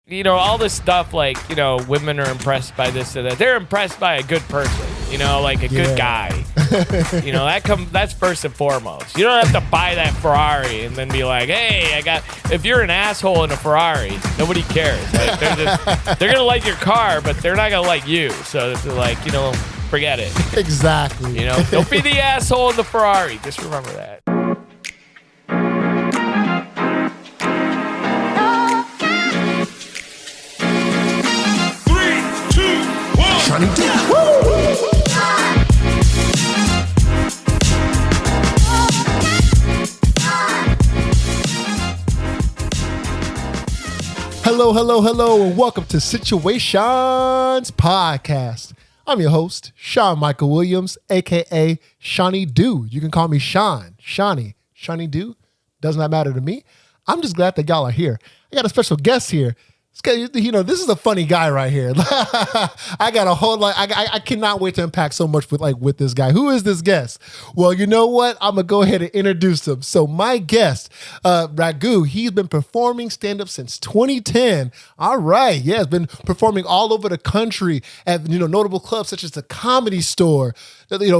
all this stuff like, women are impressed by this or that. They're impressed by a good person, like a good guy. That's first and foremost. You don't have to buy that Ferrari and then be like, hey, if you're an asshole in a Ferrari, nobody cares. Like, they're going to like your car, but they're not going to like you. So it's like, forget it. Exactly. Don't be the asshole in the Ferrari. Just remember that. Seanydoo. Hello, and welcome to Situaseans podcast. I'm your host, Sean Michael Williams, aka Seanydoo. You can call me Sean, Seanydoo. Does not matter to me. I'm just glad that y'all are here. I got a special guest here. This is a funny guy right here. I got a whole lot. I cannot wait to unpack so much with this guy. Who is this guest? Well, you know what? I'm gonna go ahead and introduce him. So my guest, Raghu, he's been performing stand-up since 2010. All right, yeah, he's been performing all over the country at notable clubs such as the Comedy Store,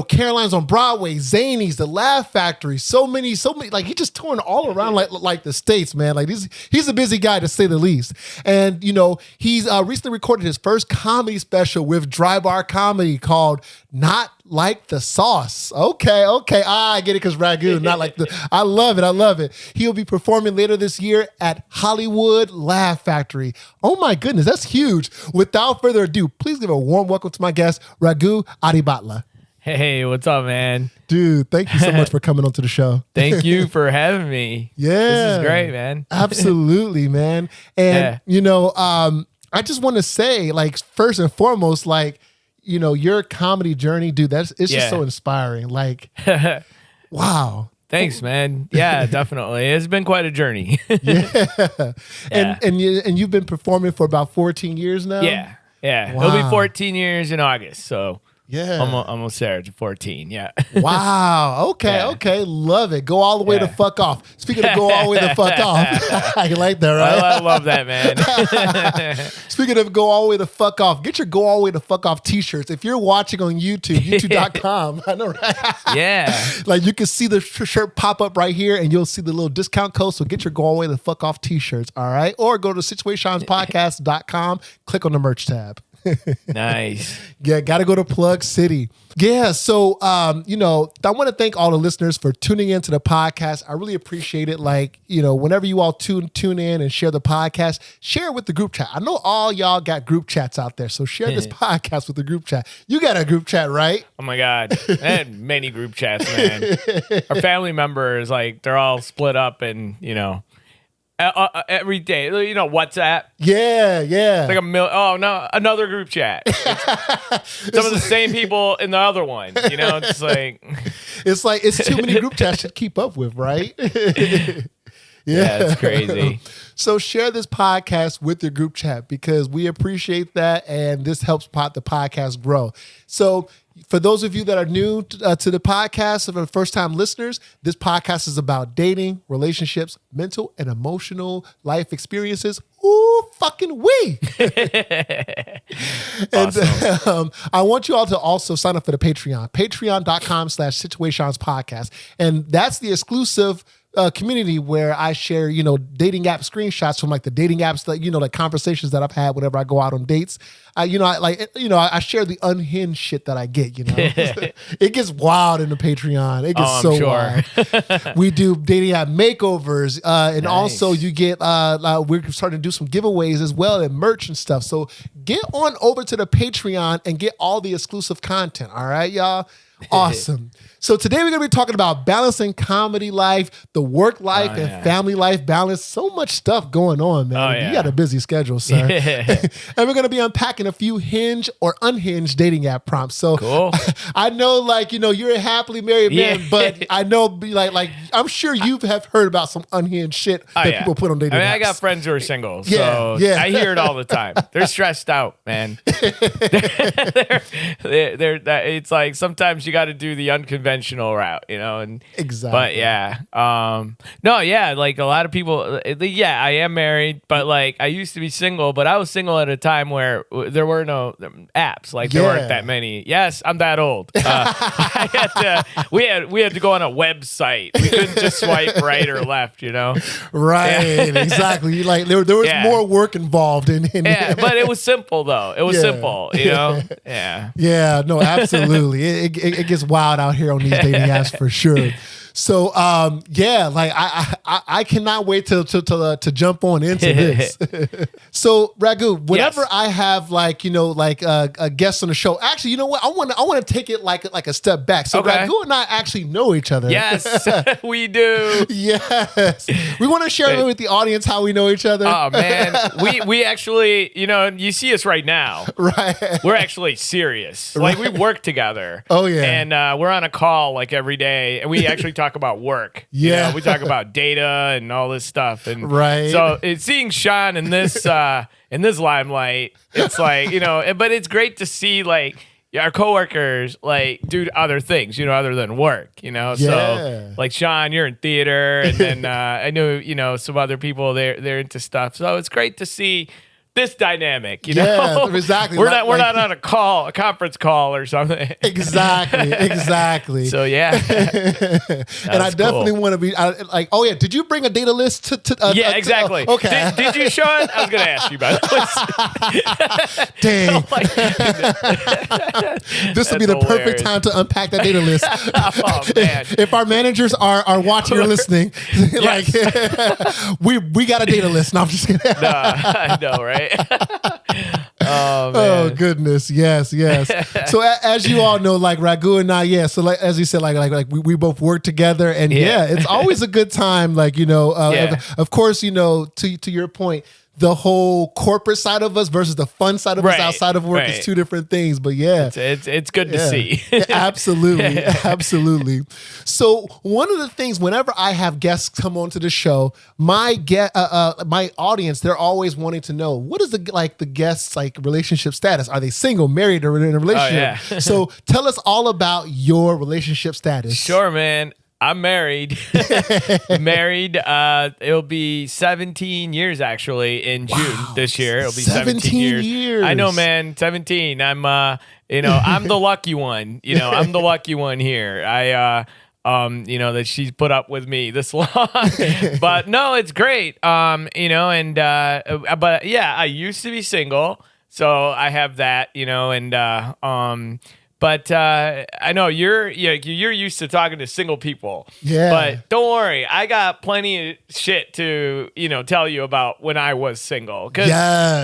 Caroline's on Broadway, Zanies, the Laugh Factory. So many. Like, he just touring all around like the States, man. Like, he's a busy guy to say the least. And he's recently recorded his first comedy special with Dry Bar Comedy called Not Like the Sauce. Okay. I get it, because Raghu, not like the... I love it. He'll be performing later this year at Hollywood Laugh Factory. Oh my goodness, that's huge. Without further ado, please give a warm welcome to my guest, Raghu Adibhatla. Hey, what's up, man? Dude, thank you so much for coming onto the show. Thank you for having me. Yeah. This is great, man. Absolutely, man. And, I just want to say, like, first and foremost, like, your comedy journey, dude, it's just so inspiring. Like, wow. Thanks, man. Yeah, definitely. It's been quite a journey. Yeah. And you've been performing for about 14 years now? Yeah. Wow. It'll be 14 years in August, so... Yeah. Almost there to 14. Yeah. Wow. Okay. Love it. Go all the way to fuck off. Speaking of go all the way to fuck off. I like that, right? I love that, man. Speaking of go all the way to fuck off, get your go all the way to fuck off t-shirts. If you're watching on YouTube, youtube.com, I know, right? Yeah. Like, you can see the shirt pop up right here, and you'll see the little discount code. So get your go all the way to fuck off t-shirts. All right. Or go to situationspodcast.com, click on the merch tab. Nice. Yeah, got to go to Plug City. Yeah, so, I want to thank all the listeners for tuning into the podcast. I really appreciate it. Like, whenever you all tune in and share the podcast, share it with the group chat. I know all y'all got group chats out there, so share this podcast with the group chat. You got a group chat, right? Oh, my God. I had many group chats, man. Our family members, like, they're all split up and, every day, WhatsApp. Yeah. Like oh no, another group chat. Some of the same people in the other one. It's like it's too many group chats to keep up with, right? Yeah, it's crazy. So share this podcast with your group chat, because we appreciate that, and this helps the podcast grow. So for those of you that are new to the podcast, for the first-time listeners, this podcast is about dating, relationships, mental and emotional life experiences. Ooh, fucking we! Awesome. And I want you all to also sign up for the Patreon, patreon.com/situationspodcast. And that's the exclusive community where I share, dating app screenshots from like the dating apps that, like conversations that I've had whenever I go out on dates. I share the unhinged shit that I get, It gets wild in the Patreon. It gets wild. We do dating app makeovers. And nice. Also you get, we're starting to do some giveaways as well, and merch and stuff. So get on over to the Patreon and get all the exclusive content. All right, y'all. Awesome. So today we're going to be talking about balancing comedy life, the work life, and family life balance. So much stuff going on, man. You got a busy schedule, sir. Yeah. And we're going to be unpacking a few hinged or unhinged dating app prompts. So cool. I know, you're a happily married man, but I know, I'm sure you have heard about some unhinged shit that people put on dating apps. I got friends who are single, so I hear it all the time. They're stressed out, man. It's like sometimes you got to do the unconventional route, and Exactly. But yeah, no, yeah, like a lot of people, yeah, I am married, but like I used to be single, but I was single at a time where there were no apps, like there weren't that many. Yes, I'm that old. We had to go on a website. We couldn't just swipe right or left, Right, exactly. Like there was more work involved in yeah, but it was simple though. It was simple, Yeah. Yeah, no, absolutely. It gets wild out here on these dating apps for sure. So yeah, like I cannot wait to jump on into this. So Raghu, whenever I have like a guest on the show, actually, you know what? I want to take it like a step back. So Raghu and I actually know each other. Yes, we do. Yes, we want to share with the audience how we know each other. Oh man, we actually, you see us right now. Right, we're actually serious. Like we work together. Oh yeah, and we're on a call like every day, and we actually talk about work. Yeah, we talk about data and all this stuff. And right. So seeing Sean in this limelight, it's like but it's great to see like our coworkers like do other things, other than work. So like Sean, you're in theater, and then I know some other people they're into stuff. So it's great to see this dynamic, Yeah, exactly. We're not on a conference call or something. Exactly. So yeah, and I definitely want to be like, oh yeah, did you bring a data list to? Yeah, exactly. Okay. Did you, Sean? I was going to ask you about it. Dang. This would be the perfect time to unpack that data list. Oh man! If our managers are watching or listening, like we got a data list. No, I'm just kidding. No, I know, right? Oh, man. Oh goodness, yes. So as you all know, like Raghu and I, so like as you said, like we both work together, and it's always a good time. Like of course, to your point, the whole corporate side of us versus the fun side of us outside of work is two different things. But yeah, it's good to see. Absolutely. So one of the things, whenever I have guests come onto the show, my audience, they're always wanting to know, what is the guest's like relationship status? Are they single, married, or in a relationship? Oh, yeah. So tell us all about your relationship status. Sure, man. I'm married. It'll be 17 years actually in June this year. It'll be 17 years. I know, man. 17. I'm I'm the lucky one. I'm the lucky one here. That she's put up with me this long. But no, it's great. But yeah, I used to be single, so I have that, But I know you're used to talking to single people. Yeah. But don't worry, I got plenty of shit to tell you about when I was single. Because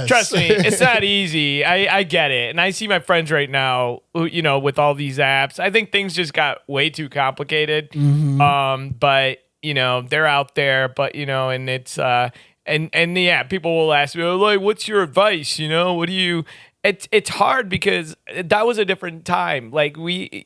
trust me, it's not easy. I get it, and I see my friends right now, who, with all these apps. I think things just got way too complicated. Mm-hmm. But they're out there. But and it's and yeah, people will ask me like, "What's your advice? What do you?" It's hard because that was a different time. Like we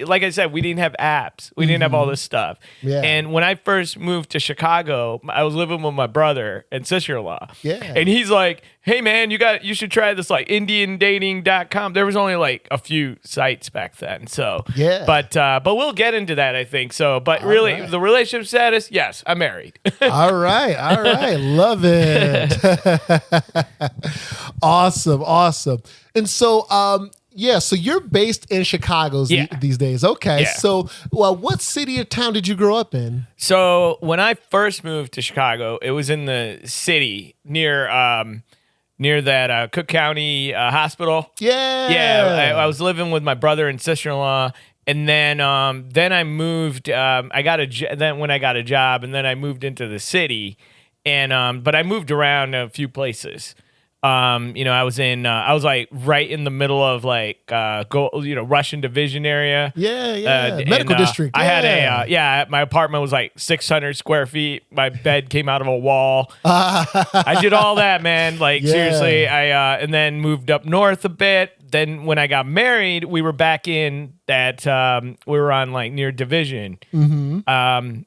like I said, we didn't have apps. We didn't have all this stuff. Yeah. And when I first moved to Chicago, I was living with my brother and sister-in-law. Yeah. And he's like, "Hey man, you should try this like IndianDating.com." There was only like a few sites back then. So yeah. But we'll get into that, I think. So but all really the relationship status, yes, I'm married. All right. Love it. Awesome. And so, so you're based in Chicago these days. Okay. Yeah. So, what city or town did you grow up in? So, when I first moved to Chicago, it was in the city near that Cook County Hospital. Yeah. Yeah. I was living with my brother and sister-in-law. And then I moved. Then when I got a job, and then I moved into the city, and but I moved around a few places. I was like right in the middle of like Russian Division area. Yeah. Medical district. I had my apartment was like 600 square feet. My bed came out of a wall. I did all that, man. Like seriously, and then moved up north a bit. Then when I got married, we were back in that, we were on like near Division. Mm-hmm.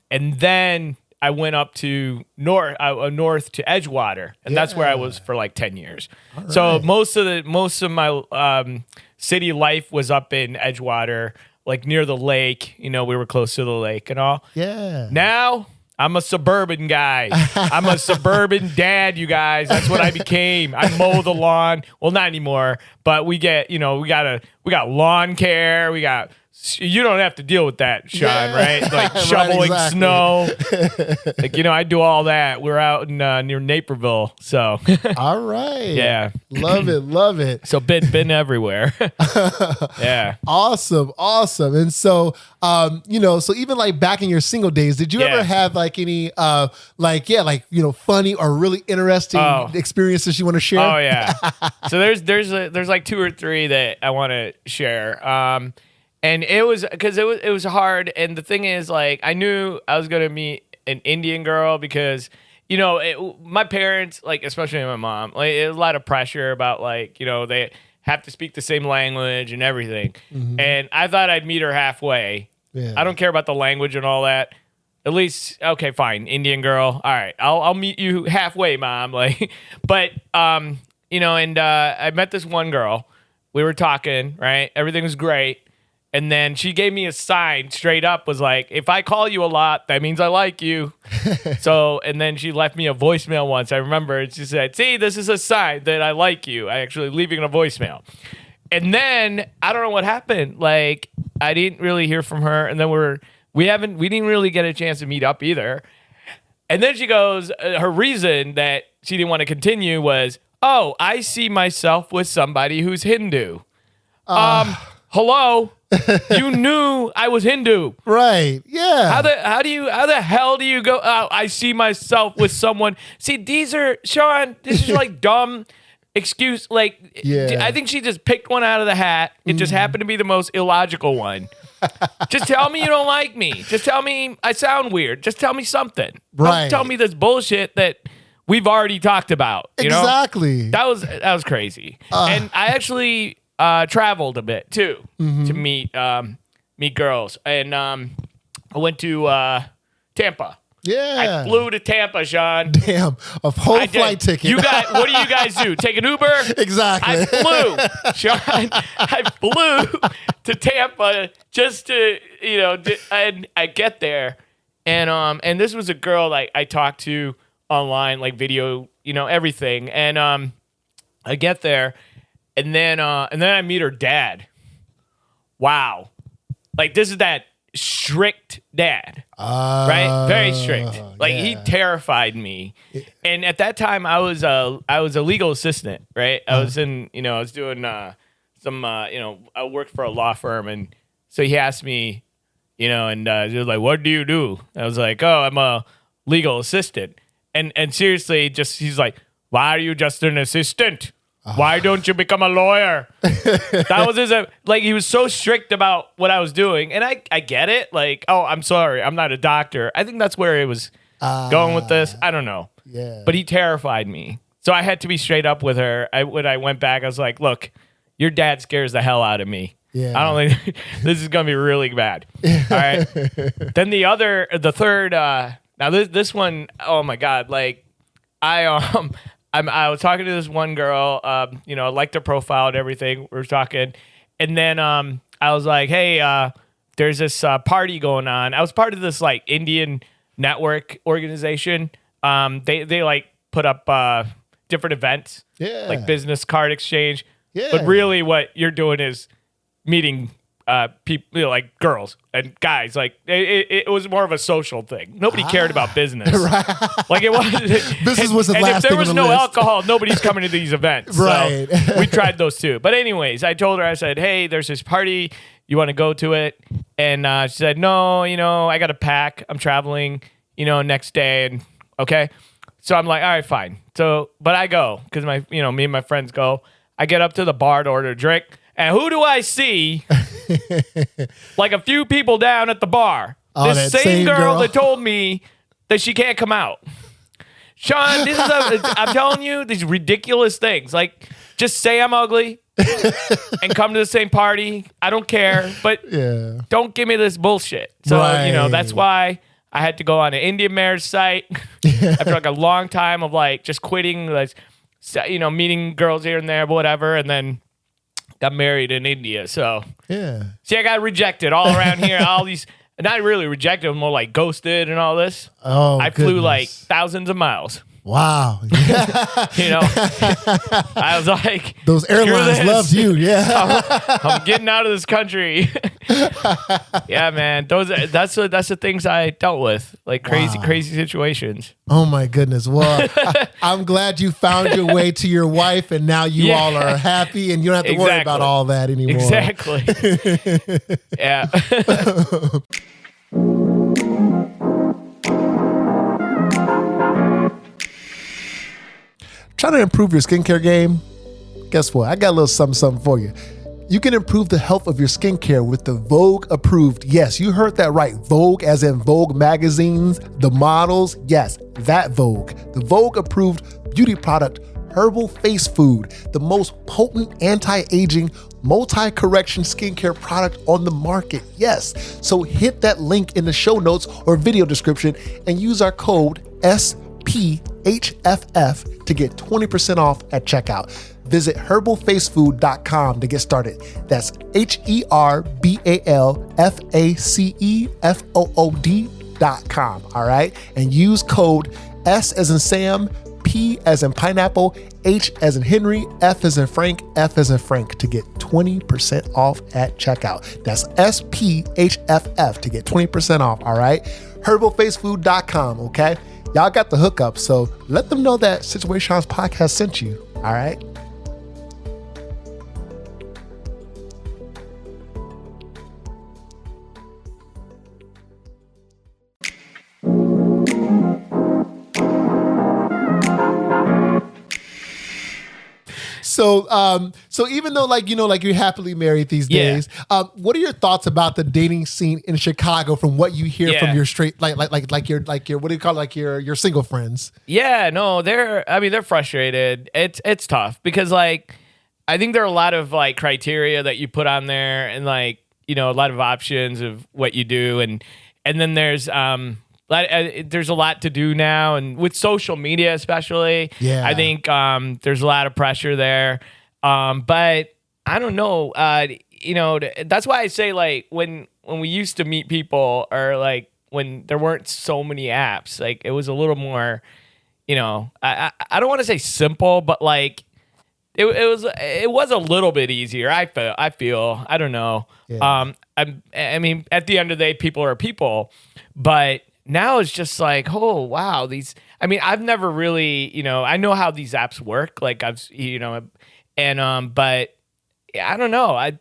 And then I went up to north to Edgewater, and that's where I was for like 10 years. Right. So most of my city life was up in Edgewater. like near the lake. You know, we were close to the lake and all. Yeah. Now I'm a suburban guy. I'm a suburban dad, you guys. That's what I became. I mow the lawn. Well, not anymore, but we get, we got lawn care. You don't have to deal with that, Sean, right? Like shoveling snow. Like, I do all that. We're out in near Naperville. So all right. Yeah. Love it. Love it. So been everywhere. Yeah. Awesome. And so so even like back in your single days, did you ever have like any funny or really interesting experiences you want to share? Oh yeah. So there's like 2 or 3 that I want to share. And it was because it was hard. And the thing is, like, I knew I was going to meet an Indian girl because, my parents, like, especially my mom, like, it was a lot of pressure about, like, they have to speak the same language and everything. Mm-hmm. And I thought I'd meet her halfway. Yeah. I don't care about the language and all that. At least, okay, fine, Indian girl. All right, I'll meet you halfway, mom. Like, but, I met this one girl. We were talking, right? Everything was great. And then she gave me a sign straight up, was like, if I call you a lot, that means I like you. And then she left me a voicemail once. I remember she said, see, this is a sign that I like you. I actually leaving a voicemail. And then I don't know what happened. Like, I didn't really hear from her. And then we didn't really get a chance to meet up either. And then she goes, her reason that she didn't want to continue was, oh, I see myself with somebody who's Hindu. Hello? You knew I was Hindu. Right. Yeah. How the hell do you go, oh, I see myself with someone. See, Sean, this is like dumb excuse. Like, I think she just picked one out of the hat. It just happened to be the most illogical one. Just tell me you don't like me. Just tell me I sound weird. Just tell me something. Right. Don't tell me this bullshit that we've already talked about. Exactly. That was crazy. And I actually traveled a bit too to meet girls, and I went to Tampa. Yeah, I flew to Tampa, Sean. Damn, a whole flight ticket. What do you guys do? Take an Uber? Exactly. I flew, Sean. I flew to Tampa just to and I get there, and this was a girl like I talked to online, like video, everything, and I get there. And then I meet her dad. Wow. Like, this is that strict dad. Right? Very strict. Like, he terrified me. And at that time, I was a legal assistant, right? I was I was doing some, I worked for a law firm. And so he asked me, and he was like, what do you do? I was like, oh, I'm a legal assistant. And seriously, he's like, why are you just an assistant? Why don't you become a lawyer? That was he was so strict about what I was doing. And I get it. Like, oh, I'm sorry, I'm not a doctor. I think that's where it was going with this. I don't know. Yeah. But he terrified me. So I had to be straight up with her. When I went back, I was like, look, your dad scares the hell out of me. Yeah. I don't think this is going to be really bad. All right. Then the third, now this one, oh my God. Like, I was talking to this one girl, I liked her profile and everything. We were talking. And then I was like, hey, there's this party going on. I was part of this like Indian network organization. They like put up different events, like business card exchange. Yeah. But really what you're doing is meeting people, like girls and guys. Like it was more of a social thing. Nobody cared about business. Right. Like it was business was the last thing. If there was no alcohol, nobody's coming to these events. Right. So we tried those too. But anyways, I told her, I said, hey, there's this party. You want to go to it? And she said, no, I got to pack. I'm traveling, next day. And okay. So I'm like, all right, fine. So, but I go because me and my friends go. I get up to the bar to order a drink. And who do I see? Like a few people down at the bar. Oh, this same girl that told me that she can't come out. Sean, I'm telling you, these ridiculous things. Like, just say I'm ugly and come to the same party. I don't care. But don't give me this bullshit. So, that's why I had to go on an Indian marriage site after like a long time of like just quitting, like, meeting girls here and there, whatever. And then got married in India. So Yeah. see, I got rejected all around here. All these, not really rejected, more like ghosted and all this. Oh, I flew like goodness. thousands of miles. Wow. You know, I was like, Those airlines this. loved you. Yeah. I'm getting out of this country. Yeah, man. That's the things I dealt with, like crazy situations. Oh my goodness. Well, I'm glad you found your way to your wife, and now you all are happy, and you don't have to worry about all that anymore. Exactly. Yeah. Trying to improve your skincare game? Guess what? I got a little something for you. You can improve the health of your skincare with the Vogue approved. Yes, you heard that right. Vogue as in Vogue magazines, the models. Yes, that Vogue. The Vogue approved beauty product, Herbal Face Food, the most potent anti-aging, multi-correction skincare product on the market. Yes. So hit that link in the show notes or video description and use our code SPHFF to get 20% off at checkout. Visit herbalfacefood.com to get started. That's herbalfacefood.com. All right. And use code S as in Sam, P as in pineapple, H as in Henry, F as in Frank, F as in Frank to get 20% off at checkout. That's SPHFF to get 20% off. All right. herbalfacefood.com. Okay. Y'all got the hookup. So let them know that Situaseans podcast sent you. All right. So even though like you're happily married these days, what are your thoughts about the dating scene in Chicago from what you hear from your straight like your what do you call it, like your single friends? Yeah, no, they're frustrated. It's tough because like I think there are a lot of like criteria that you put on there and like, you know, a lot of options of what you do and then there's a lot to do now, and with social media especially, I think there's a lot of pressure there. But I don't know, you know, that's why I say like when we used to meet people, or like when there weren't so many apps, like it was a little more, you know, I don't want to say simple, but like it was a little bit easier. I feel I don't know. Yeah. I mean, at the end of the day, people are people, but now it's just like, oh, wow. I've never really, you know, I know how these apps work. Like but I don't know.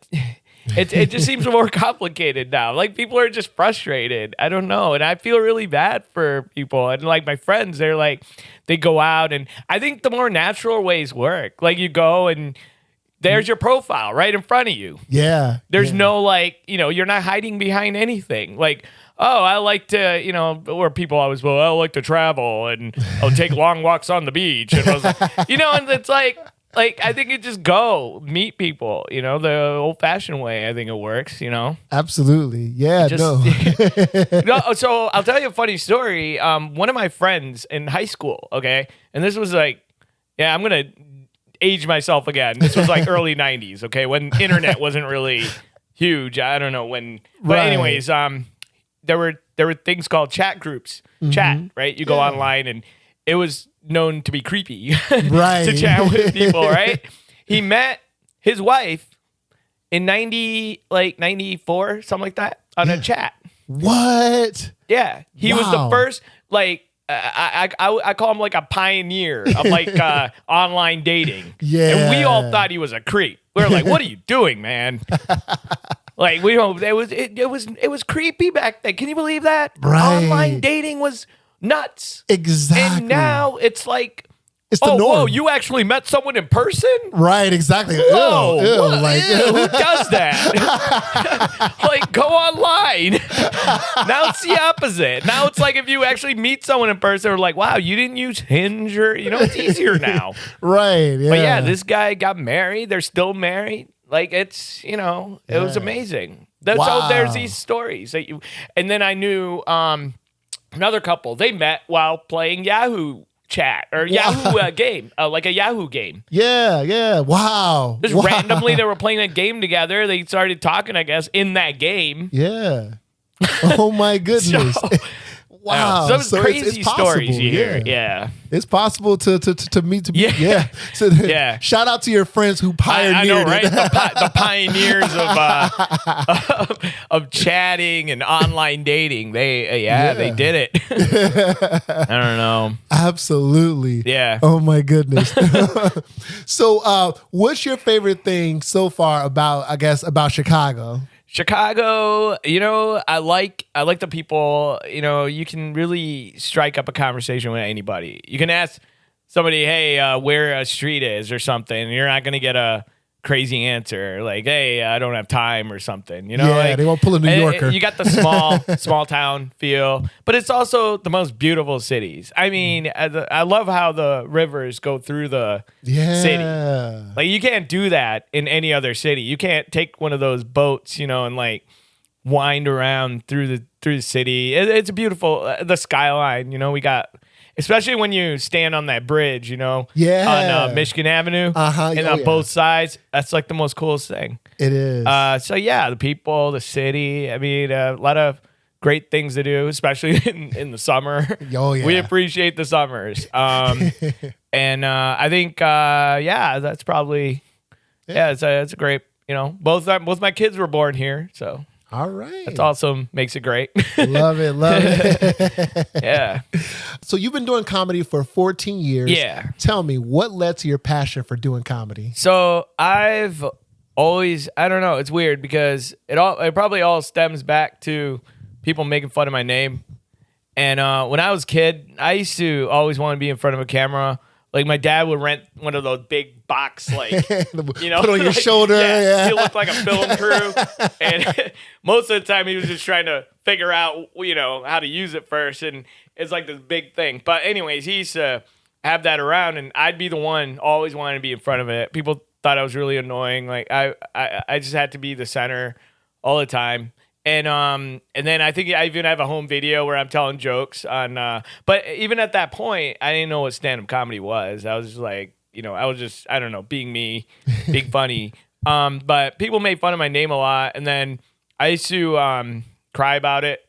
It just seems more complicated now. Like people are just frustrated. I don't know. And I feel really bad for people. And like my friends, they're like, they go out, and I think the more natural ways work. Like you go and there's your profile right in front of you. Yeah. There's no like, you know, you're not hiding behind anything. Like, oh, I like to, you know, where people always, well, I like to travel and I'll take long walks on the beach. And I was like, you know, and it's like, I think you just go meet people, you know, the old fashioned way. I think it works, you know? Absolutely. Yeah, no. No. So I'll tell you a funny story. One of my friends in high school, okay, and this was like, yeah, I'm going to age myself again. This was like early 90s, okay, when internet wasn't really huge. I don't know when. But anyways, there were things called chat groups. Chat, right? You go online, and it was known to be creepy to chat with people, right? He met his wife in 94, something like that, on a chat. What? Yeah. He was the first, like, I call him like a pioneer of like online dating. Yeah. And we all thought he was a creep. We were like, what are you doing, man? Like we don't. It was creepy back then. Can you believe that? Right. Online dating was nuts. Exactly. And now it's like, it's the norm. Whoa, you actually met someone in person? Right. Exactly. Whoa, ew, like, who does that? Like, go online. Now it's the opposite. Now it's like if you actually meet someone in person, we're like, wow, you didn't use Hinge, or you know, it's easier now. Right. Yeah. But yeah, this guy got married. They're still married. Like it's, you know, it was amazing. So there's these stories and then I knew another couple. They met while playing Yahoo chat or Yahoo game, like a Yahoo game. Yeah. Wow. Just randomly, they were playing a game together. They started talking, I guess, in that game. Yeah. Oh my goodness. So, wow. Some crazy stories you hear. Yeah. It's possible to meet. Yeah. So shout out to your friends who pioneered I know, right? it. The pioneers of chatting and online dating. They did it. I don't know. Absolutely. Yeah. Oh my goodness. So, what's your favorite thing so far about Chicago? Chicago, I like the people. You can really strike up a conversation with anybody. You can ask somebody, hey, where a street is or something, and you're not going to get a crazy answer like, hey, I don't have time or something. They won't pull a New Yorker. You got the small town feel, but it's also the most beautiful cities. I mean, I love how the rivers go through the city. Like, you can't do that in any other city. You can't take one of those boats, and like wind around through the city. It's beautiful. The skyline, we got. Especially when you stand on that bridge, on Michigan Avenue, and on both sides, that's like the most coolest thing. It is. So yeah, the people, the city. I mean, a lot of great ththings to do, especially in the summer. Oh yeah, we appreciate the summers. And I think that's probably it's a great. Both my kids were born here, so. All right. That's awesome. Makes it great. Love it. Yeah. So you've been doing comedy for 14 years. Yeah. Tell me, what led to your passion for doing comedy? So I've always, I don't know, it's weird because it probably all stems back to people making fun of my name. And when I was a kid, I used to always want to be in front of a camera. Like, my dad would rent one of those big box, like, put on your shoulder. Yeah. He looked like a film crew. And most of the time he was just trying to figure out, how to use it first. And it's like this big thing. But anyways, he used to have that around, and I'd be the one always wanting to be in front of it. People thought I was really annoying. Like, I just had to be the center all the time. And then I think I even have a home video where I'm telling jokes on. But even at that point, I didn't know what stand-up comedy was. I was just like, I don't know, being me, being funny. But people made fun of my name a lot, and then I used to cry about it.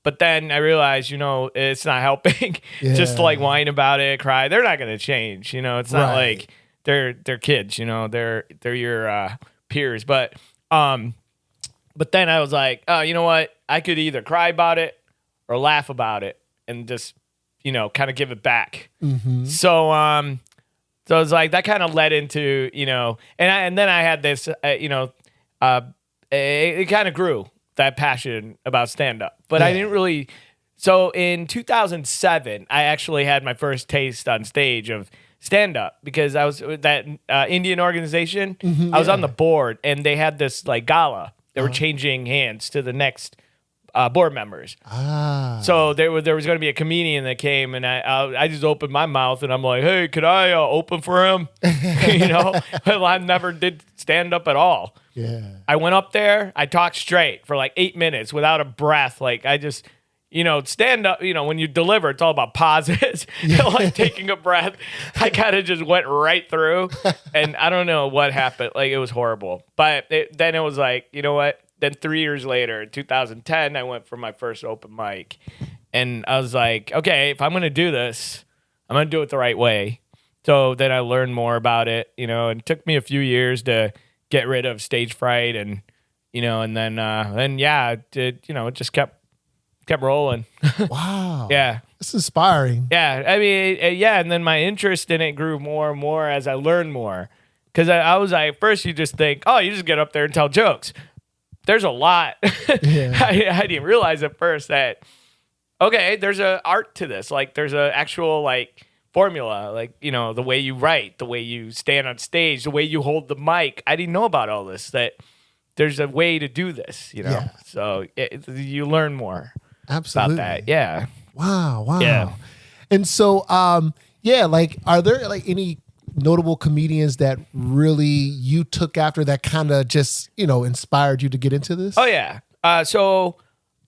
But then I realized, it's not helping. Just to, like, whine about it, cry. They're not gonna change. It's not like they're kids. They're your peers. But then I was like, oh, you know what? I could either cry about it or laugh about it and just, kind of give it back. Mm-hmm. So I was like, that kind of led into, and then I had this, it kind of grew, that passion about stand-up. But I didn't really. So in 2007, I actually had my first taste on stage of stand-up because I was with that Indian organization. I was on the board, and they had this, like, gala. They were changing hands to the next board members. So there was going to be a comedian that came, and I just opened my mouth, and I'm like, hey, could I open for him? Well, I never did stand up at all. Yeah. I went up there. I talked straight for like 8 minutes without a breath. Like, I just, stand up, when you deliver, it's all about pauses, like taking a breath. I kind of just went right through, and I don't know what happened. Like, it was horrible. But then it was like, you know what? Then 3 years later, in 2010, I went for my first open mic, and I was like, okay, if I'm going to do this, I'm going to do it the right way. So then I learned more about it, and it took me a few years to get rid of stage fright, and, and then it just kept rolling. Wow. Yeah. It's inspiring. Yeah. I mean, and then my interest in it grew more and more as I learned more. Because I was like, first you just think, oh, you just get up there and tell jokes. There's a lot. Yeah. I didn't realize at first that, okay, there's an art to this. Like, there's an actual, like, formula. Like, the way you write, the way you stand on stage, the way you hold the mic. I didn't know about all this, that there's a way to do this, Yeah. So you learn more. Absolutely. About that. Yeah. Wow. Yeah. And so, like, are there like any notable comedians that really you took after that kind of just, inspired you to get into this? Oh yeah. So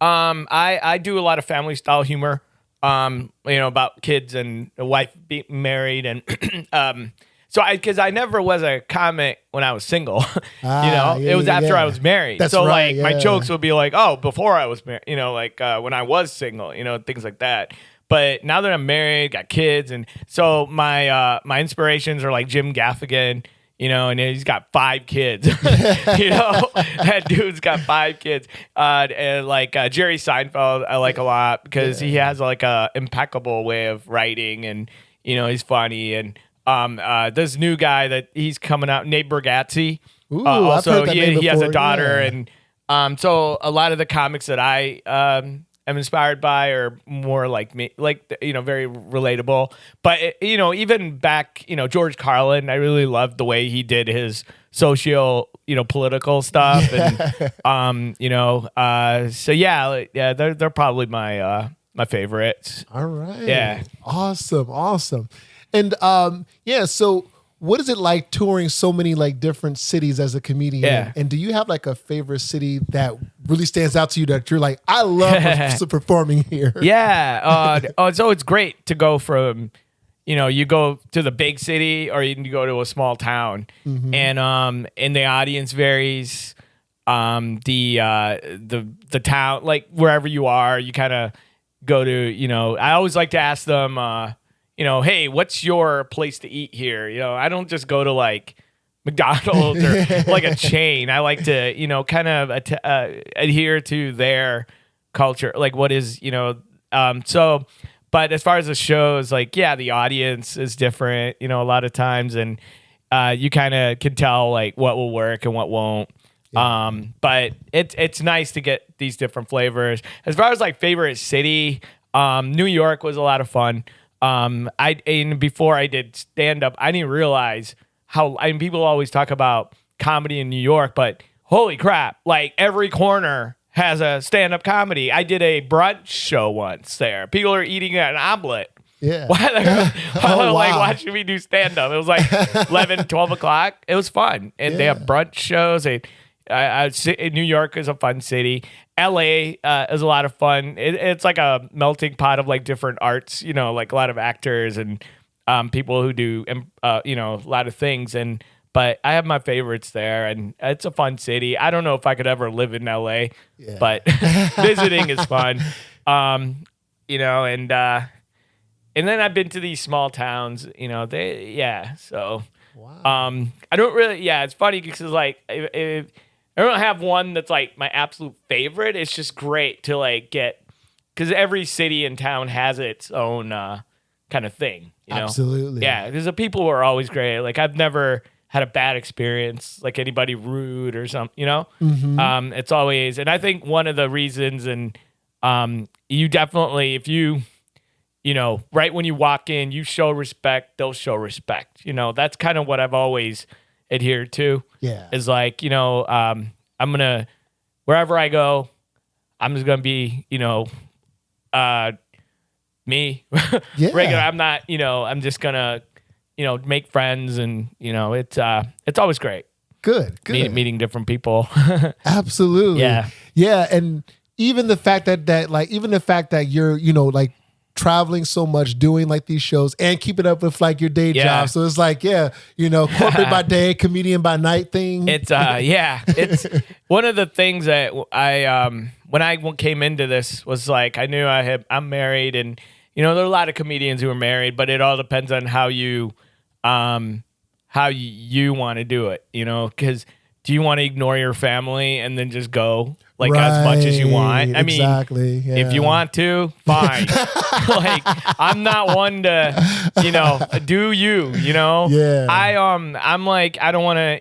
I do a lot of family style humor. about kids and a wife being married, and because I never was a comic when I was single. It was after I was married. That's so right, my jokes would be like, oh, before I was married, when I was single, things like that. But now that I'm married, got kids, and so my inspirations are like Jim Gaffigan, and he's got 5 kids. That dude's got 5 kids. And like Jerry Seinfeld, I like a lot because he has like a impeccable way of writing, and he's funny. And this new guy that he's coming out, Nate Bargatze. Ooh, also I've heard that name he has a before, daughter, yeah. and so a lot of the comics that I am inspired by are more like me, very relatable. But even back, George Carlin, I really loved the way he did his political stuff, and so they're probably my favorites. All right. Yeah. Awesome. And so what is it like touring so many like different cities as a comedian? Yeah. And do you have like a favorite city that really stands out to you that you're like, I love performing here? Yeah. So it's great to go from, you go to the big city or you can go to a small town, and the audience varies. The town, like wherever you are, you kind of go to, I always like to ask them, hey, what's your place to eat here? I don't just go to like McDonald's or like a chain. I like to, kind of adhere to their culture. Like what is, but as far as the shows, like, the audience is different, a lot of times. And you kind of can tell like what will work and what won't. Yeah. But it's nice to get these different flavors. As far as like favorite city, New York was a lot of fun. Before I did stand up, I didn't realize how, people always talk about comedy in New York, but holy crap, like every corner has a stand up comedy. I did a brunch show once there. People are eating an omelet. Yeah. Wow. Like watching me do stand up. It was like 11, 12 o'clock. It was fun. And they have brunch shows. New York is a fun city. LA is a lot of fun. It's like a melting pot of like different arts, like a lot of actors and people who do, a lot of things. But I have my favorites there, and it's a fun city. I don't know if I could ever live in LA, but visiting is fun. And then I've been to these small towns, so. Wow. I don't really, it's funny because like, if I don't have one that's like my absolute favorite. It's just great to like because every city and town has its own kind of thing, Absolutely. Yeah, because the people were always great. Like I've never had a bad experience, like anybody rude or something, It's always, and I think one of the reasons, and you definitely, if you, right when you walk in, you show respect, they'll show respect. That's kind of what I've always adhered to. Yeah. Is like, I'm going to, wherever I go, I'm just going to be, me. Regular. I'm not, I'm just going to, make friends, and, it's always great. Good. Meeting different people. Absolutely. Yeah. Yeah. And even the fact that you're, like traveling so much, doing like these shows and keeping up with like your day job. So it's like, corporate by day, comedian by night thing. It's, it's one of the things that I, when I came into this was like, I knew I'm married, and, there are a lot of comedians who are married, but it all depends on how you want to do it, because do you want to ignore your family and then just go as much as you want? I mean, exactly. Yeah. If you want to, fine. Like I'm not one to, do you, Yeah. I'm like, I don't want to,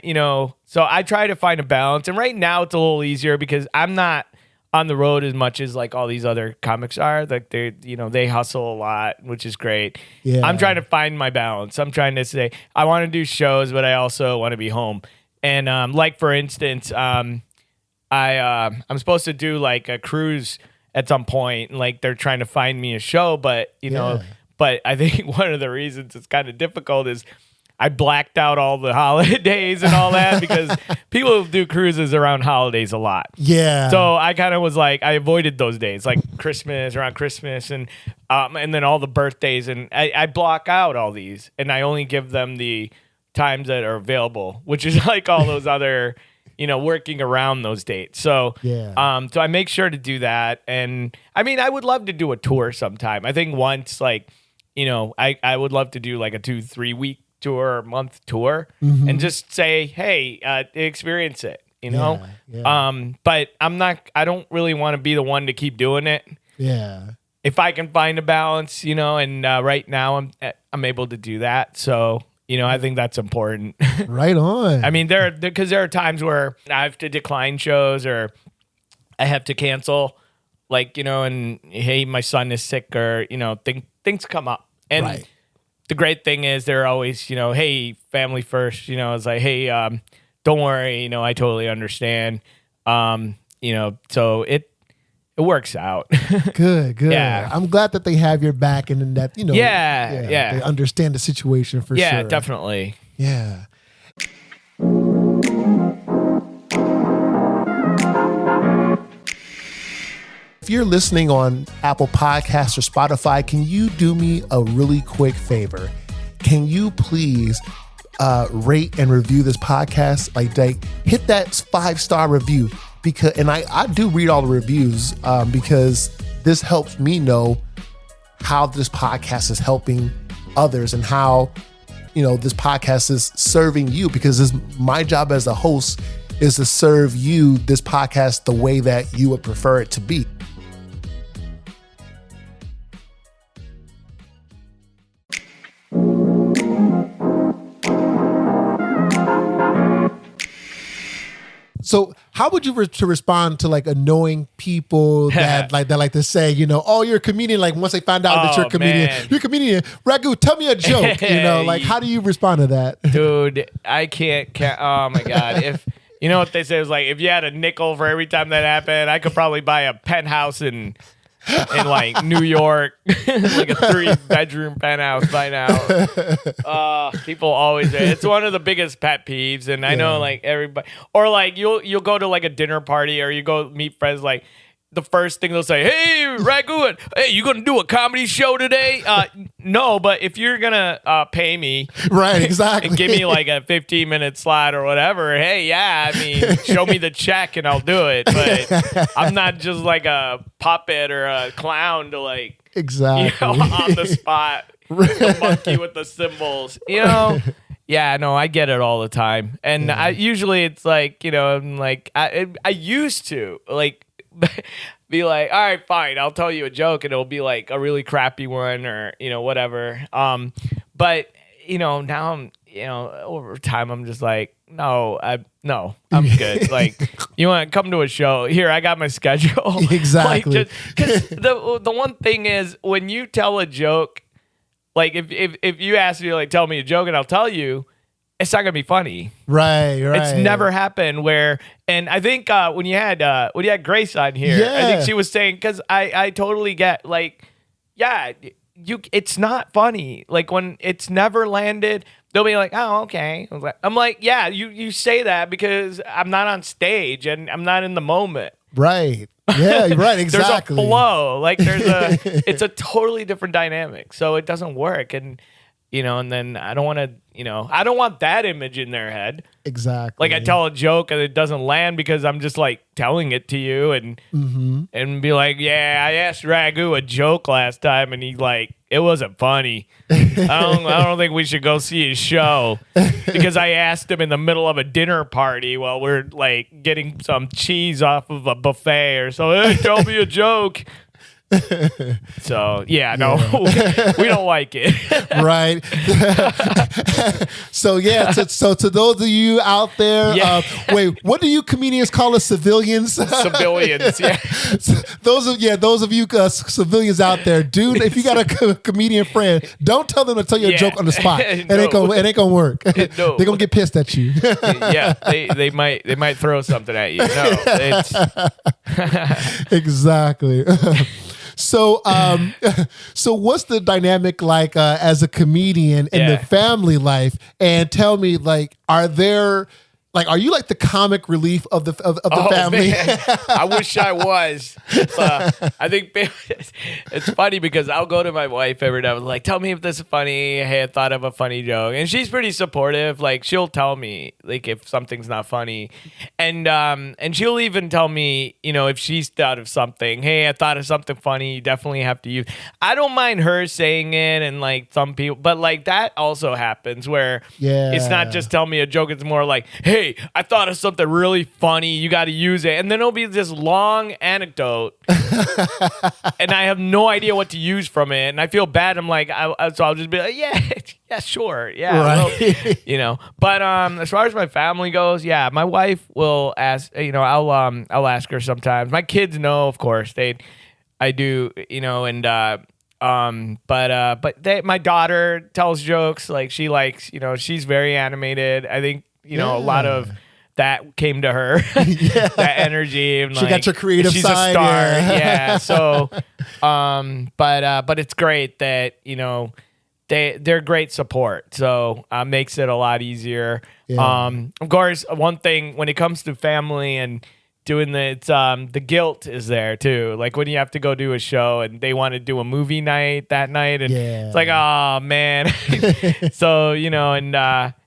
so I try to find a balance. And right now it's a little easier because I'm not on the road as much as like all these other comics are. Like they hustle a lot, which is great. Yeah. I'm trying to find my balance. I'm trying to say, I want to do shows, but I also want to be home. And like for instance, I'm supposed to do like a cruise at some point, and like they're trying to find me a show, but but I think one of the reasons it's kind of difficult is I blacked out all the holidays and all that because people do cruises around holidays a lot. Yeah. So I kind of was like, I avoided those days, like around Christmas. And and then all the birthdays, and I block out all these, and I only give them the times that are available, which is like all those other, working around those dates. So, so I make sure to do that. And I mean, I would love to do a tour sometime. I think once, like, I would love to do like a 2-3 week tour or month tour and just say, hey, experience it, but I don't really want to be the one to keep doing it. Yeah. If I can find a balance, and right now I'm able to do that. So, I think that's important. Right on. I mean, because there are times where I have to decline shows or I have to cancel, like, and hey, my son is sick or, things come up. And the great thing is they're always, hey, family first, it's like, hey, don't worry, I totally understand. So it works out. Good. Yeah. I'm glad that they have your back and that, Yeah. they understand the situation for sure. Yeah, definitely. Yeah. If you're listening on Apple Podcasts or Spotify, can you do me a really quick favor? Can you please rate and review this podcast? Like hit that 5-star review. Because I do read all the reviews because this helps me know how this podcast is helping others and how this podcast is serving you, because my job as a host is to serve you this podcast the way that you would prefer it to be. So how would you to respond to like annoying people that like to say, oh, you're a comedian. Like once they find out that you're a comedian, you're a comedian. Raghu, tell me a joke. Like how do you respond to that? Dude, I can't. Oh my God. If you know what they say is like, if you had a nickel for every time that happened, I could probably buy a penthouse in like New York, like a 3-bedroom penthouse by now. People always say it's one of the biggest pet peeves, and I know like everybody, or like you'll go to like a dinner party or you go meet friends, like the first thing they'll say, hey, Raghu, hey, you gonna do a comedy show today? No, but if you're gonna pay me, right, exactly, and give me like a 15-minute slot or whatever, hey, yeah, I mean, show me the check and I'll do it. But I'm not just like a puppet or a clown to like, exactly, on the spot, the monkey with the cymbals, Yeah, no, I get it all the time, and I usually it's like, I'm like I used to like. Be like, all right, fine, I'll tell you a joke, and it'll be like a really crappy one or whatever. But now I'm over time I'm just like, no, I'm good. Like, you want to come to a show? Here, I got my schedule. Exactly. Because the one thing is when you tell a joke, like if you ask me like tell me a joke and I'll tell you, it's not gonna be funny. Right. It's never happened where, and I think when you had Grace on here, I think she was saying, because I totally get like, it's not funny. Like when it's never landed, they'll be like, oh, okay. I'm like, yeah, you say that because I'm not on stage and I'm not in the moment. Right. Yeah, right, exactly. There's a flow. Like it's a totally different dynamic. So it doesn't work. And and then I don't want to, I don't want that image in their head. Exactly. Like I tell a joke and it doesn't land because I'm just like telling it to you and be like, yeah, I asked Raghu a joke last time and he like, it wasn't funny. I don't think we should go see his show because I asked him in the middle of a dinner party while we're like getting some cheese off of a buffet or so. Hey, tell me a joke. So we don't like it. Right. So so to those of you out there, wait, what do you comedians call us? Civilians? Civilians, yeah. Those of you civilians out there, dude, if you got a comedian friend, don't tell them to tell you a joke on the spot. It ain't gonna work. No. They're gonna get pissed at you. Yeah, they might throw something at you. No, it's exactly. So, so what's the dynamic like as a comedian in the family life? And tell me, like, are there Like, are you like the comic relief of the family? Man. I wish I was. I think it's funny because I'll go to my wife every day. Like, tell me if this is funny. Hey, I thought of a funny joke, and she's pretty supportive. Like, she'll tell me like if something's not funny, and she'll even tell me, if she's thought of something. Hey, I thought of something funny. You definitely have to use. I don't mind her saying it, and like some people, but like that also happens where it's not just tell me a joke. It's more like, hey, I thought of something really funny. You got to use it. And then it'll be this long anecdote. And I have no idea what to use from it. And I feel bad. I'm like, so I'll just be like, yeah, sure. Yeah. Right. Well, But as far as my family goes, yeah, my wife will ask, I'll ask her sometimes. My kids know, of course. I do, and my daughter tells jokes. Like she likes, she's very animated. I think, a lot of that came to her, that energy. And she got your creative she's side. A star. Yeah. So, but it's great that, they're great support. So makes it a lot easier. Yeah. Of course, one thing when it comes to family and doing the guilt is there too. Like when you have to go do a show and they want to do a movie night that night, and it's like, oh man. So,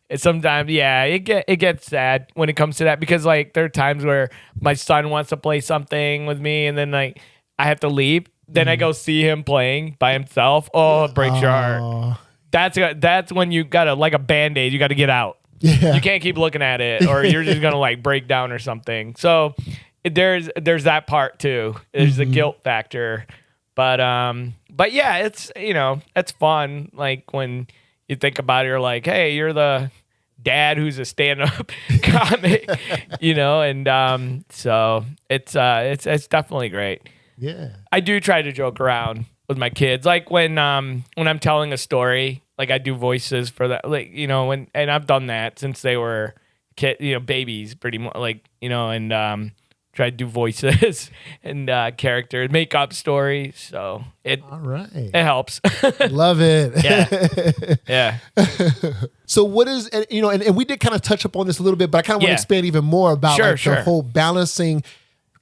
it's sometimes, it gets sad when it comes to that because like there are times where my son wants to play something with me and then like I have to leave. Then I go see him playing by himself. Oh, it breaks your heart. That's when you gotta, like a Band-Aid, you gotta get out. Yeah. You can't keep looking at it or you're just gonna like break down or something. So there's that part too. There's the guilt factor. But yeah, it's, it's fun. Like when you think about it, you're like, hey, you're the dad who's a stand-up comic, and so it's definitely great. Yeah. I do try to joke around with my kids. Like when I'm telling a story, like I do voices for that, like, and I've done that since they were babies pretty much, like, and try to do voices and characters, make up stories. So all right. It helps. Love it. Yeah. So what is, and we did kind of touch upon this a little bit, but I kind of want to expand even more about the whole balancing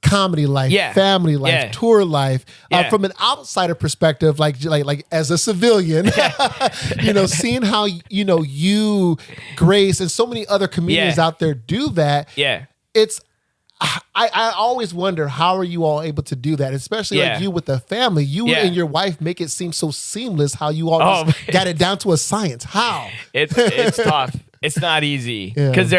comedy life, family life, tour life, from an outsider perspective, like as a civilian, seeing how, you, Grace, and so many other comedians out there do that. Yeah. It's, I always wonder, how are you all able to do that? Especially like you with the family, you and your wife make it seem so seamless how you all just got it down to a science. How? It's tough. It's not easy because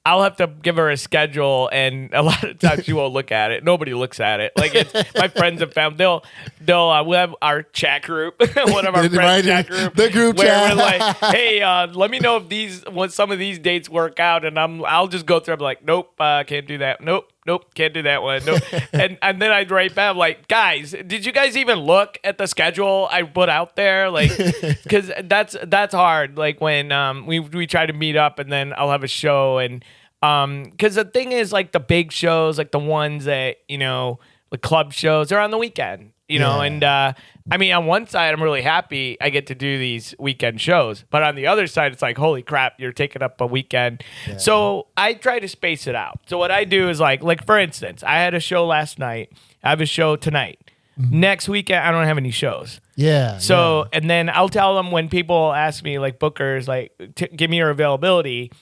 I'll have to give her a schedule, and a lot of times she won't look at it. Nobody looks at it. Like my friends and family, we'll have our chat group, one of our friends' chat group, the group where chat. we're like, hey, let me know if some of these dates work out, and I'll just go through. I'm like, nope, can't do that. Nope, can't do that one. Nope. and then I'd write back, I'm like, guys, did you guys even look at the schedule I put out there? Like, because that's hard. Like when we try to meet up, and then I'll have a show, and because the thing is, like the big shows, like the ones that the club shows, they're on the weekend. And I mean, on one side, I'm really happy I get to do these weekend shows, but on the other side, it's like, holy crap, you're taking up a weekend. Yeah. So I try to space it out. So what I do is like for instance, I had a show last night. I have a show tonight. Mm-hmm. Next weekend, I don't have any shows. Yeah. So, and then I'll tell them when people ask me, like bookers, like, give me your availability.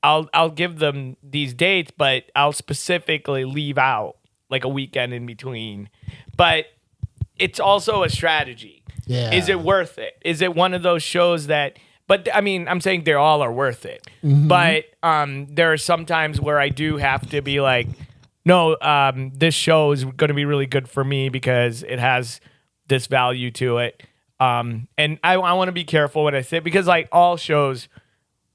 I'll give them these dates, but I'll specifically leave out like a weekend in between. But it's also a strategy. Yeah. Is it worth it? Is it one of those shows that, but I mean, I'm saying they all are worth it. Mm-hmm. But there are some times where I do have to be like, no, this show is going to be really good for me because it has this value to it. And I want to be careful when I say, because like all shows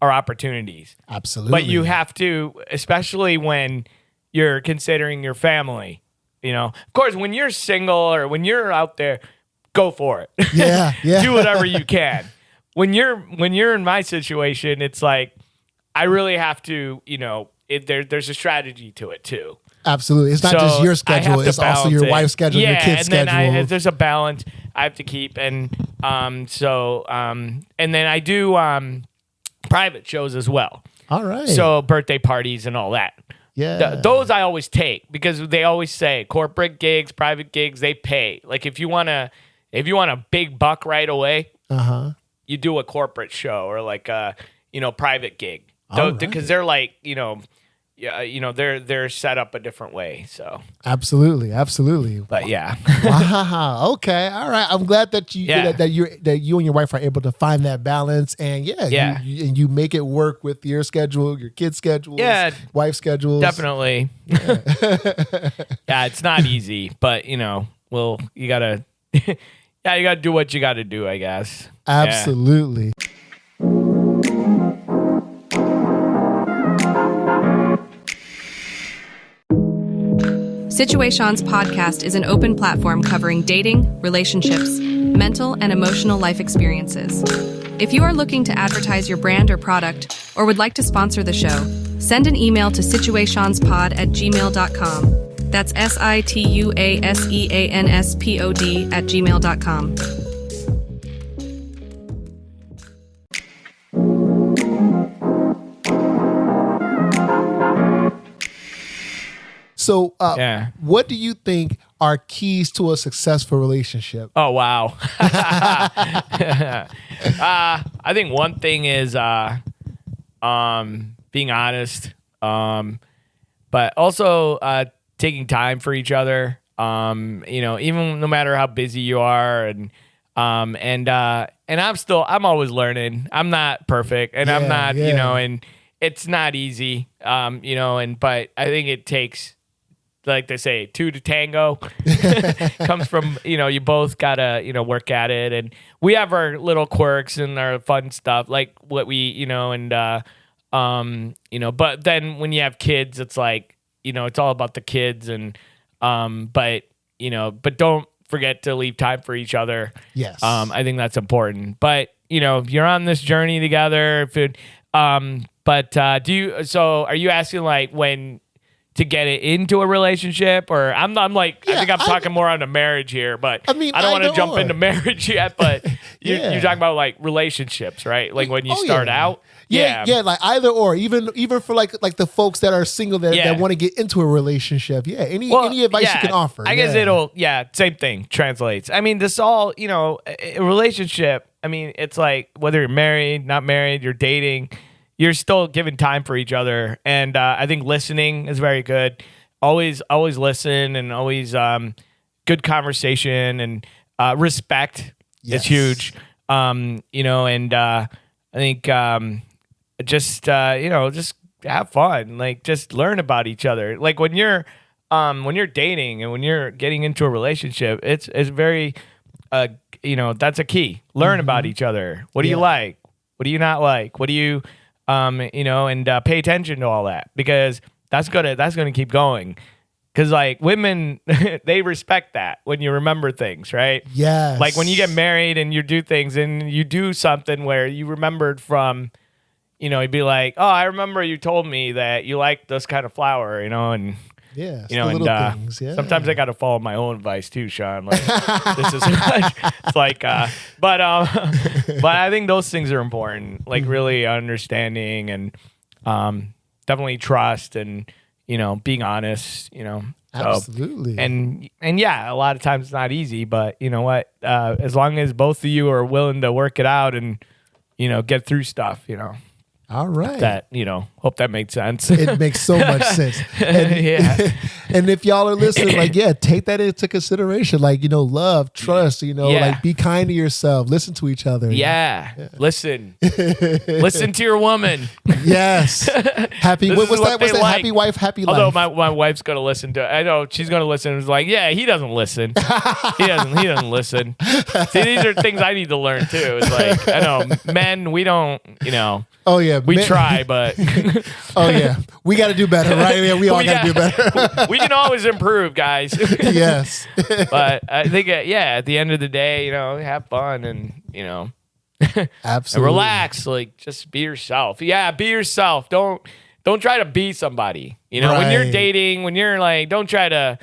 are opportunities. Absolutely. But you have to, especially when you're considering your family. Of course, when you're single or when you're out there, go for it. Yeah. Do whatever you can. When you're in my situation, it's like I really have to. There's a strategy to it too. Absolutely, it's not just your schedule; it's also your wife's schedule, your kid's schedule. And then there's a balance I have to keep, and and then I do private shows as well. All right. So birthday parties and all that. Yeah. Those I always take because they always say corporate gigs, private gigs, they pay. Like if you want a big buck right away, you do a corporate show or like a private gig. Because they're like, they're set up a different way. So absolutely. But yeah. Wow. Okay. All right. I'm glad that you that you and your wife are able to find that balance, and you make it work with your schedule, your kids' schedules, wife's schedules. Definitely. Yeah, it's not easy, but you gotta you gotta do what you gotta do, I guess. Absolutely. Situaseans podcast is an open platform covering dating, relationships, mental and emotional life experiences. If you are looking to advertise your brand or product or would like to sponsor the show, send an email to situaseanspod@gmail.com. That's situaseanspod@gmail.com. So, what do you think are keys to a successful relationship? Oh, wow. I think one thing is being honest, but also taking time for each other. Even no matter how busy you are, and I'm always learning. I'm not perfect, and I'm not, and it's not easy, but I think it takes, like they say, two to tango. Comes from, you both gotta, work at it. And we have our little quirks and our fun stuff, like what we, but then when you have kids, it's like, it's all about the kids, and, but don't forget to leave time for each other. Yes. I think that's important. But, you're on this journey together. Are you asking like when to get it into a relationship, or I think I'm talking more on a marriage here, but I don't want to jump into marriage yet, but you're talking about like relationships, right? Like when you start out. Yeah, like either or, even for like the folks that are single that want to get into a relationship. Yeah, any advice you can offer. I guess same thing translates. I mean, this all, a relationship, I mean, it's like whether you're married, not married, you're dating, you're still giving time for each other. And I think listening is very good. Always listen, and always good conversation, and respect is huge. And I think just have fun, like just learn about each other. Like when you're dating and when you're getting into a relationship, it's very that's a key. Learn about each other. What do you like? What do you not like? What do you and pay attention to all that, because that's gonna keep going. Because like women, they respect that when you remember things, right? Yes. Like when you get married and you do things and you do something where you remembered from, you'd be like, oh, I remember you told me that you like this kind of flower, and things. Sometimes I got to follow my own advice too, Sean. Like this is it's like, but I think those things are important. Like really understanding, and definitely trust, and being honest. Absolutely. And a lot of times it's not easy, but you know what? As long as both of you are willing to work it out and get through stuff, All right. That, hope that made sense. It makes so much sense. And, and if y'all are listening, like, take that into consideration. Like, love, trust, like be kind to yourself, listen to each other. Yeah. Listen to your woman. Yes. Happy, what's that? What's that? Like. Happy wife, happy life. Although my wife's going to listen to it. I know she's going to listen. It's like, he doesn't listen. He doesn't listen. See, these are things I need to learn too. It's like, I know men, we don't, Oh yeah, we try, but oh yeah, we got to do better, right? Yeah, we all got to do better. We can always improve, guys. Yes, but I think at the end of the day, have fun and absolutely and relax. Like just be yourself. Yeah, be yourself. Don't try to be somebody. When you're dating, when you're like, don't try to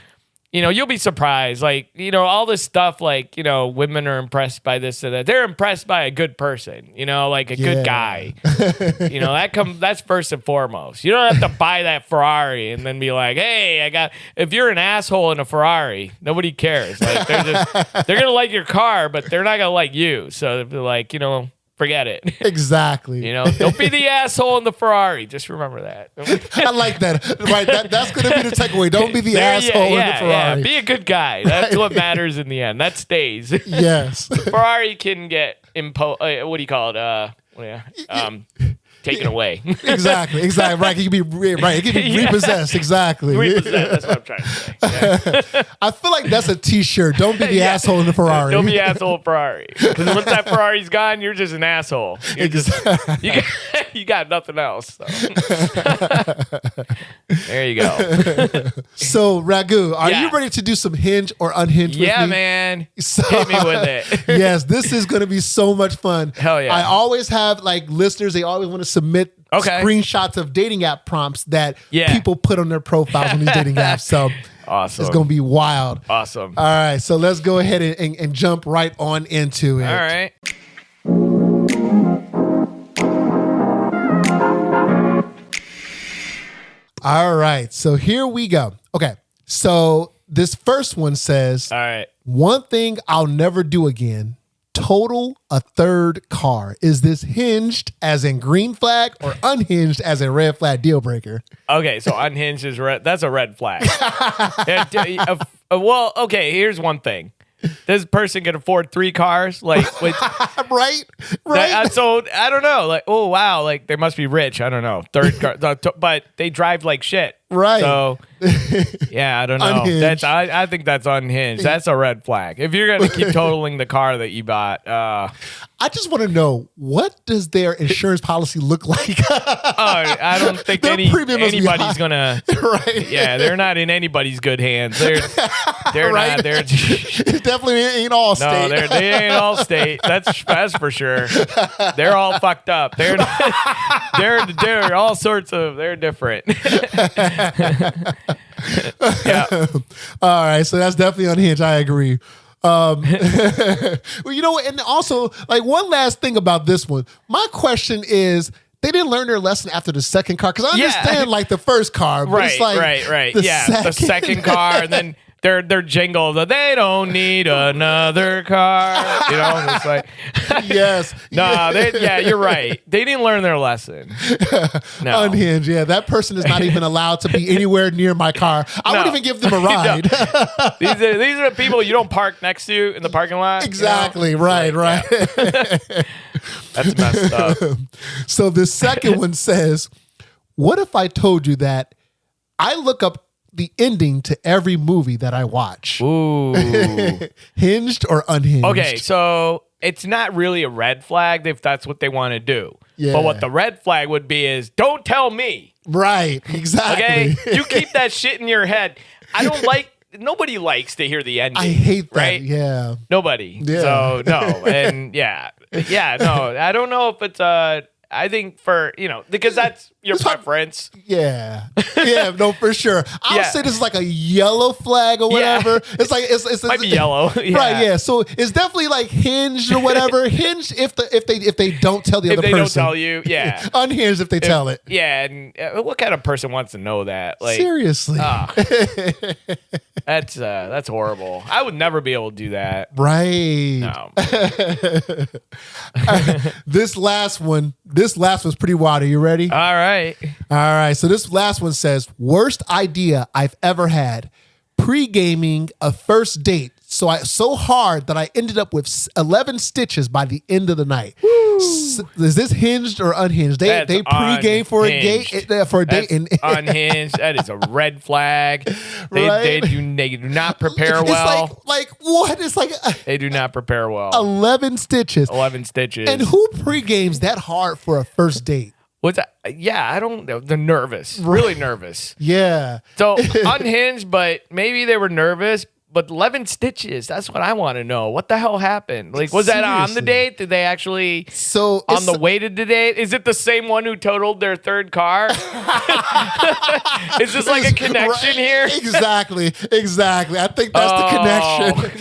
you'll be surprised. Like, all this stuff, like, women are impressed by this and that. They're impressed by a good person, like a good guy. That's first and foremost. You don't have to buy that Ferrari and then be like, hey, if you're an asshole in a Ferrari, nobody cares. Like, they're going to like your car, but they're not going to like you. So they're like, forget it. Exactly. Don't be the asshole in the Ferrari. Just remember that. I like that. Right. That's going to be the takeaway. Don't be the asshole in the Ferrari. Yeah. Be a good guy. That's what matters in the end. That stays. Yes. Ferrari can get what do you call it? Taken away. Exactly. Right. It can be It can be repossessed. Exactly. Repossessed. That's what I'm trying to say. Yeah. I feel like that's a T-shirt. Don't be the asshole in the Ferrari. Don't be asshole Ferrari. Because once that Ferrari's gone, you're just an asshole. You got nothing else. So. There you go. So, Raghu, are you ready to do some Hinge or Unhinged with me? Yeah, man. Hit me with it. Yes, this is going to be so much fun. Hell yeah. I always have like listeners, they always want to submit screenshots of dating app prompts that people put on their profiles on these dating apps. So awesome. It's going to be wild. Awesome. All right. So let's go ahead and jump right on into it. All right. All right. So here we go. Okay. So this first one says, all right, one thing I'll never do again. Total a third car. Is this hinged as in green flag or unhinged as in red flag deal breaker? Okay, so unhinged is red. That's a red flag. Well, okay, here's one thing. This person can afford 3 cars, like right. So I don't know, like, oh wow, like they must be rich. I don't know, third car, but they drive like shit. Right. So yeah, I don't know. Unhinged. I think that's unhinged. That's a red flag. If you're gonna keep totaling the car that you bought, I just want to know, what does their insurance policy look like? I don't think anybody's gonna. Right. Yeah, they're not in anybody's good hands. They're right? not. They're it definitely ain't all state. No, they ain't all state. That's for sure. They're all fucked up. They're all sorts of. They're different. Yeah. All right. So that's definitely unhinged. I agree. Well, you know what? And also, like, one last thing about this one. My question is, they didn't learn their lesson after the second car, because I understand like the first car, but it's like right. The second car, and then their jingle that they don't need another car. It's like yes, you're right. They didn't learn their lesson. No. Unhinged, that person is not even allowed to be anywhere near my car. I wouldn't even give them a ride. These are the people you don't park next to in the parking lot. Exactly. Right. Yeah. That's messed up. So the second one says, what if I told you that I look up the ending to every movie that I watch? Ooh. Hinged or unhinged? Okay, so it's not really a red flag if that's what they want to do. Yeah. But what the red flag would be is, don't tell me. Right, exactly. Okay? You keep that shit in your head. Nobody likes to hear the ending. I hate that. Right? Yeah. Nobody. Yeah. So, no. And no. I don't know if it's I think because that's your preference. Yeah, no, for sure. I'll say this is like a yellow flag or whatever. Yeah. It's like it's might be yellow, right? Yeah, so it's definitely like hinged or whatever. Hinged if they don't tell the other person. If they don't tell you, yeah. Unhinged if they tell it. Yeah, and what kind of person wants to know that? Like, seriously, that's horrible. I would never be able to do that. Right. No. This last one's pretty wild. Are you ready? All right. All right. So this last one says, worst idea I've ever had. Pre-gaming a first date. So hard that I ended up with 11 stitches by the end of the night. Is this hinged or unhinged? They pre-game for a date. Unhinged. That is a red flag. They do not prepare well. It's like what? It's like they do not prepare well. 11 stitches. 11 stitches. And who pre-games that hard for a first date? What's that? Yeah, I don't know. They're nervous. Really nervous. Yeah. So unhinged, but maybe they were nervous. But 11 stitches, that's what I want to know. What the hell happened? Like, was that on the date? Did they actually, on the way to the date? Is it the same one who totaled their third car? Is this like a connection here? Exactly. I think that's the connection.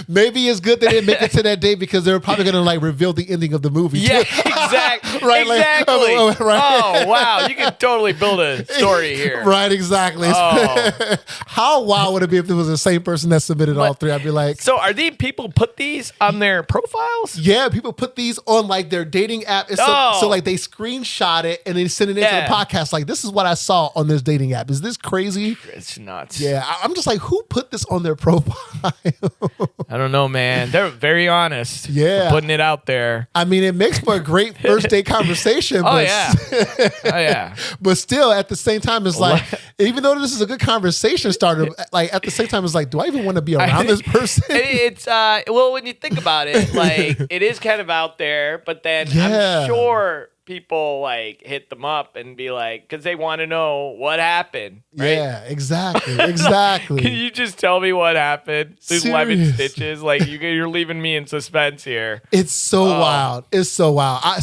Maybe it's good they didn't make it to that date because they were probably going to like reveal the ending of the movie. Yeah, exactly. Right, exactly. Like, Oh, wow. You can totally build a story here. Right, exactly. Oh. How wild would it be if it was the same person that submitted all three? I'd be like, so are these people put these on their profiles? Yeah, people put these on like their dating app. So like they screenshot it and they send it into the podcast. Like, this is what I saw on this dating app. Is this crazy? It's nuts. Yeah, I'm just like, who put this on their profile? I don't know, man. They're very honest. Yeah. Putting it out there. I mean, it makes for a great first date conversation. Oh, yeah. Oh, yeah. But still, at the same time, it's like, even though this is a good conversation starter, like at the same time, it's like, do I even want to be around this person? It's well, when you think about it, like it is kind of out there, but then I'm sure people like hit them up and be like, because they want to know what happened. Right? Yeah, exactly. Can you just tell me what happened? These 11 stitches, like you're leaving me in suspense here. It's so wild. It's so wild. I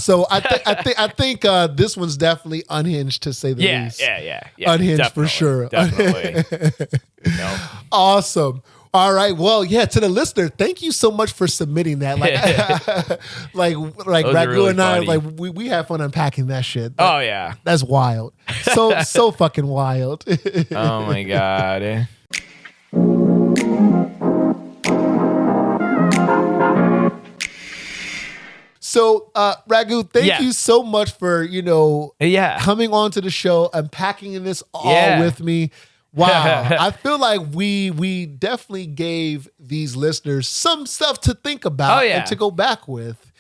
think this one's definitely unhinged, to say the least. Yeah. Unhinged for sure. Definitely. Awesome. All right. Well, yeah, to the listener, thank you so much for submitting that. Like Raghu really and I, funny. like we have fun unpacking that shit. Oh yeah. That's wild. So fucking wild. Oh my God. So, Raghu, thank you so much for, coming on to the show, unpacking this all with me. Wow. I feel like we definitely gave these listeners some stuff to think about and to go back with.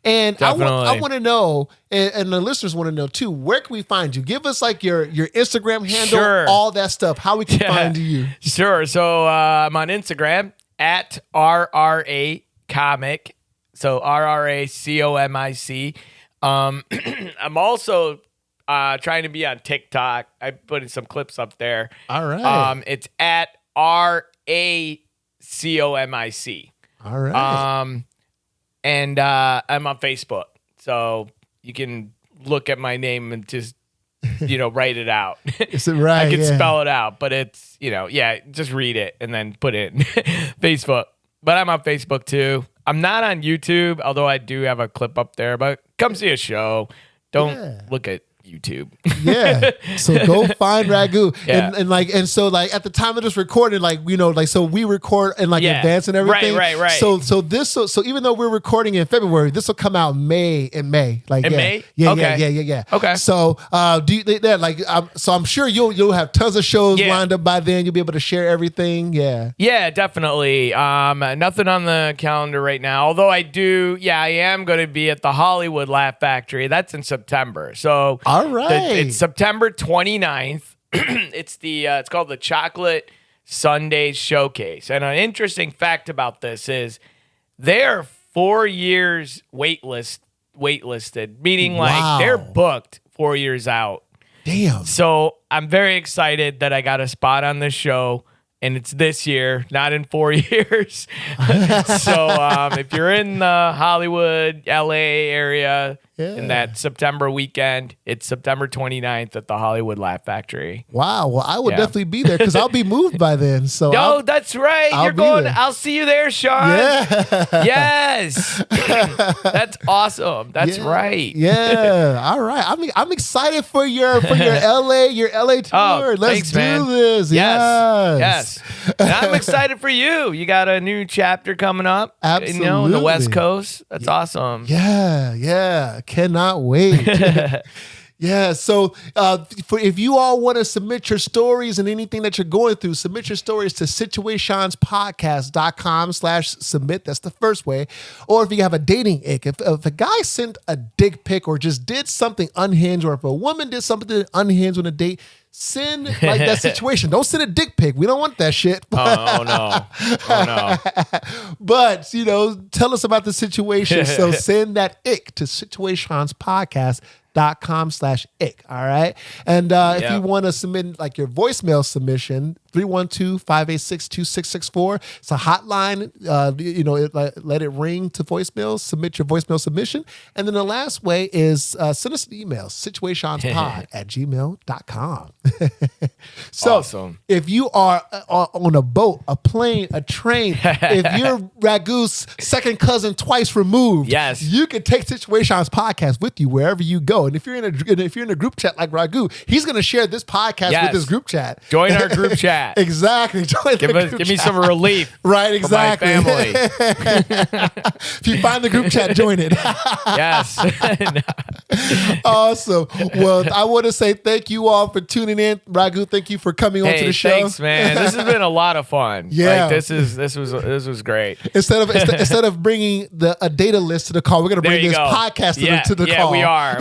And I want to know, and the listeners want to know too, where can we find you? Give us like your Instagram handle, all that stuff, how we can find you. Sure. So I'm on Instagram at RRA Comic. So RRACOMIC. I'm also trying to be on TikTok. I put in some clips up there. All right. It's at RACOMIC. All right. And I'm on Facebook. So you can look at my name and just, write it out. Is it right? I can spell it out, but it's, just read it and then put it in Facebook. But I'm on Facebook too. I'm not on YouTube, although I do have a clip up there, but come see a show. Don't look at YouTube. Yeah. So go find Raghu. And so at the time of this recording, so we record in advance and everything. Right. So even though we're recording in February, this will come out in May. May? Yeah. Okay. Okay. So so I'm sure you'll have tons of shows lined up by then. You'll be able to share everything. Yeah. Yeah, definitely. Nothing on the calendar right now. Although I am going to be at the Hollywood Laugh Factory. That's in September. So all right. It's September 29th. It's called the Chocolate Sundays Showcase. And an interesting fact about this is they're 4 years waitlisted, meaning they're booked 4 years out. Damn. So I'm very excited that I got a spot on this show. And it's this year, not in 4 years. So if you're in the Hollywood, LA area in that September weekend, it's September 29th at the Hollywood Laugh Factory. Wow. Well, I will definitely be there because I'll be moved by then. So that's right. You're going. I'll see you there, Sean. Yeah. Yes. That's awesome. That's right. Yeah. All right. I'm excited for your LA tour. Let's do this. Yes. And I'm excited for you. You got a new chapter coming up. Absolutely. In the West Coast. That's awesome. Yeah. Cannot wait. Yeah. So if you all want to submit your stories and anything that you're going through, submit your stories to situationspodcast.com/submit. That's the first way. Or if you have a dating ick, if a guy sent a dick pic or just did something unhinged, or if a woman did something unhinged on a date, send that situation. Don't send a dick pic. We don't want that shit. Oh no. But, tell us about the situation. So send that ick to situationspodcast.com/ick. All right. And if you want to submit your voicemail submission, 312-586-2664. It's a hotline. Let it ring to voicemails. Submit your voicemail submission. And then the last way is send us an email, situationspod@gmail.com. So Awesome. if you are on a boat, a plane, a train, if you're Raghu's second cousin twice removed, yes, you can take Situations podcast with you wherever you go. And if you're in a group chat like Raghu, he's going to share this podcast with his group chat. Join our group chat. Exactly. Give me some relief. Right, exactly. For my family. If you find the group chat, join it. Yes. Awesome. Well, I want to say thank you all for tuning in. Raghu, thank you for coming onto the show. Thanks, man. This has been a lot of fun. Yeah. Like, this was great. Instead of bringing a data list to the call, we're going to bring this podcast to the call. Yeah, we are.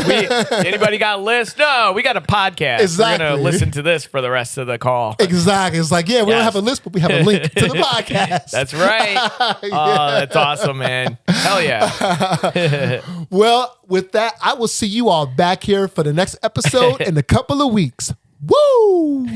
Anybody got a list? No, we got a podcast. Exactly. We're going to listen to this for the rest of the call. Exactly. It's like, we don't have a list, but we have a link to the podcast. That's right. Oh, that's awesome, man. Hell yeah. Well, with that, I will see you all back here for the next episode in a couple of weeks. Woo!